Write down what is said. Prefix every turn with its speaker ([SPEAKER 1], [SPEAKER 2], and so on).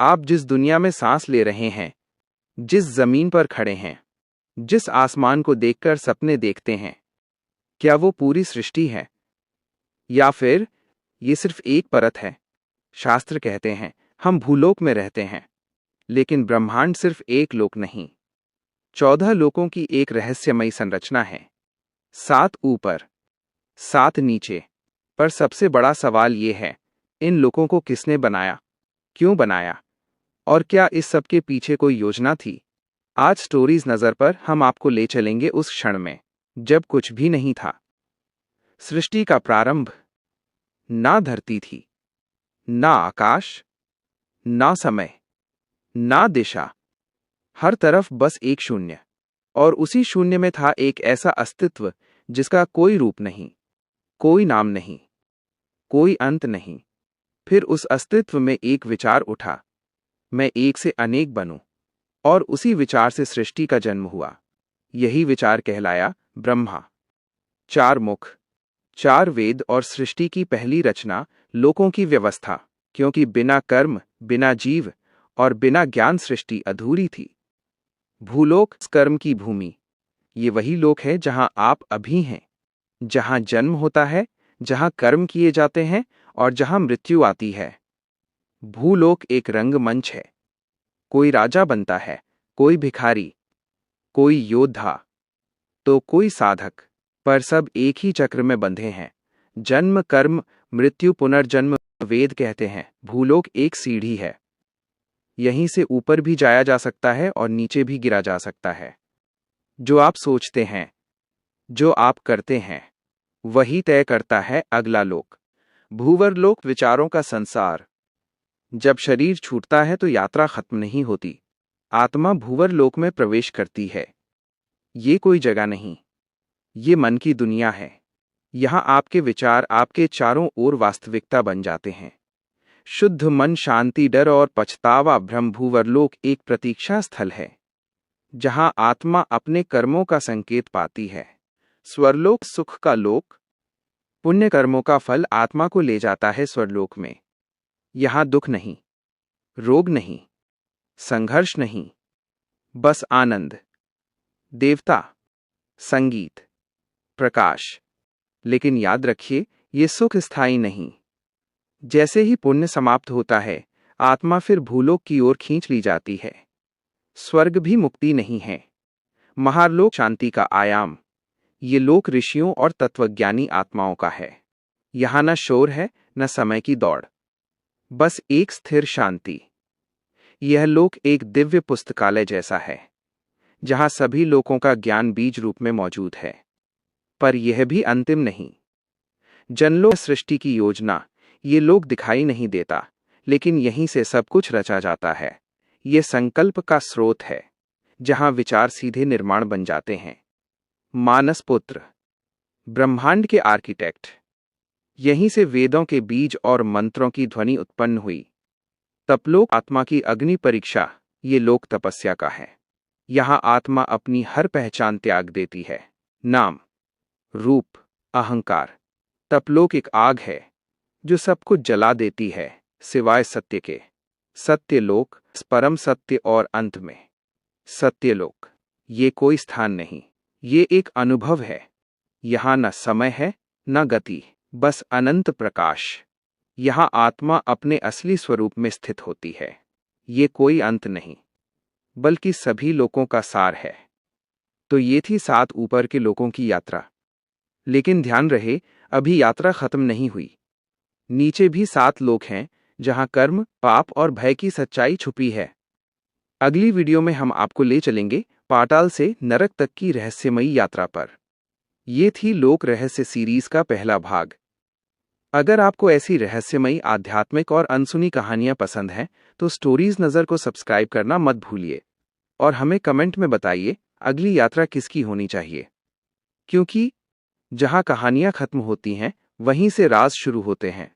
[SPEAKER 1] आप जिस दुनिया में सांस ले रहे हैं, जिस जमीन पर खड़े हैं, जिस आसमान को देखकर सपने देखते हैं, क्या वो पूरी सृष्टि है या फिर ये सिर्फ एक परत है? शास्त्र कहते हैं हम भूलोक में रहते हैं, लेकिन ब्रह्मांड सिर्फ एक लोक नहीं, 14 लोकों की एक रहस्यमयी संरचना है। 7 ऊपर, 7 नीचे। पर सबसे बड़ा सवाल ये है, इन लोकों को किसने बनाया, क्यों बनाया, और क्या इस सब के पीछे कोई योजना थी? आज स्टोरीज नजर पर हम आपको ले चलेंगे उस क्षण में जब कुछ भी नहीं था। सृष्टि का प्रारंभ। ना धरती थी, ना आकाश, ना समय, ना दिशा। हर तरफ बस एक शून्य, और उसी शून्य में था एक ऐसा अस्तित्व जिसका कोई रूप नहीं, कोई नाम नहीं, कोई अंत नहीं। फिर उस अस्तित्व में एक विचार उठा, मैं एक से अनेक बनूं, और उसी विचार से सृष्टि का जन्म हुआ। यही विचार कहलाया ब्रह्मा। 4 मुख, 4 वेद और सृष्टि की पहली रचना, लोकों की व्यवस्था, क्योंकि बिना कर्म, बिना जीव और बिना ज्ञान सृष्टि अधूरी थी। भूलोक, कर्म की भूमि। ये वही लोक है जहां आप अभी हैं, जहां जन्म होता है, जहां कर्म किए जाते हैं और जहां मृत्यु आती है। भूलोक एक रंगमंच है। कोई राजा बनता है, कोई भिखारी, कोई योद्धा, तो कोई साधक, पर सब एक ही चक्र में बंधे हैं। जन्म, कर्म, मृत्यु, पुनर्जन्म। वेद कहते हैं भूलोक एक सीढ़ी है। यहीं से ऊपर भी जाया जा सकता है और नीचे भी गिरा जा सकता है। जो आप सोचते हैं, जो आप करते हैं, वही तय करता है अगला लोक। भूवरलोक, विचारों का संसार। जब शरीर छूटता है तो यात्रा खत्म नहीं होती, आत्मा भूवरलोक में प्रवेश करती है। ये कोई जगह नहीं, ये मन की दुनिया है। यहां आपके विचार आपके चारों ओर वास्तविकता बन जाते हैं। शुद्ध मन, शांति, डर और पछतावा भ्रम। भूवरलोक एक प्रतीक्षा स्थल है, जहां आत्मा अपने कर्मों का संकेत पाती है। स्वर्लोक, सुख का लोक। पुण्य कर्मों का फल आत्मा को ले जाता है स्वर्लोक में। यहां दुख नहीं, रोग नहीं, संघर्ष नहीं, बस आनंद, देवता, संगीत, प्रकाश। लेकिन याद रखिए, ये सुख स्थायी नहीं। जैसे ही पुण्य समाप्त होता है, आत्मा फिर भूलोक की ओर खींच ली जाती है। स्वर्ग भी मुक्ति नहीं है। महालोक, शांति का आयाम। ये लोक ऋषियों और तत्वज्ञानी आत्माओं का है। यहां न शोर है, न समय की दौड़, बस एक स्थिर शांति। यह लोक एक दिव्य पुस्तकालय जैसा है, जहां सभी लोकों का ज्ञान बीज रूप में मौजूद है। पर यह भी अंतिम नहीं। जनलोक, सृष्टि की योजना। ये लोक दिखाई नहीं देता, लेकिन यहीं से सब कुछ रचा जाता है। ये संकल्प का स्रोत है, जहां विचार सीधे निर्माण बन जाते हैं। मानस पुत्र, ब्रह्मांड के आर्किटेक्ट। यहीं से वेदों के बीज और मंत्रों की ध्वनि उत्पन्न हुई। तपलोक, आत्मा की अग्नि परीक्षा। ये लोक तपस्या का है। यहां आत्मा अपनी हर पहचान त्याग देती है, नाम, रूप, अहंकार। तपलोक एक आग है जो सब कुछ जला देती है सिवाय सत्य के। सत्यलोक, परम सत्य और अंत में सत्यलोक। ये कोई स्थान नहीं, ये एक अनुभव है। यहां न समय है, न गति, बस अनंत प्रकाश। यहां आत्मा अपने असली स्वरूप में स्थित होती है। ये कोई अंत नहीं, बल्कि सभी लोकों का सार है। तो ये थी 7 ऊपर के लोकों की यात्रा। लेकिन ध्यान रहे, अभी यात्रा खत्म नहीं हुई। नीचे भी 7 लोक हैं, जहां कर्म, पाप और भय की सच्चाई छुपी है। अगली वीडियो में हम आपको ले चलेंगे पाताल से नरक तक की रहस्यमयी यात्रा पर। ये थी लोक रहस्य सीरीज का पहला भाग। अगर आपको ऐसी रहस्यमयी, आध्यात्मिक और अनसुनी कहानियां पसंद हैं, तो स्टोरीज नजर को सब्सक्राइब करना मत भूलिए और हमें कमेंट में बताइए अगली यात्रा किसकी होनी चाहिए। क्योंकि जहां कहानियां खत्म होती हैं, वहीं से राज शुरू होते हैं।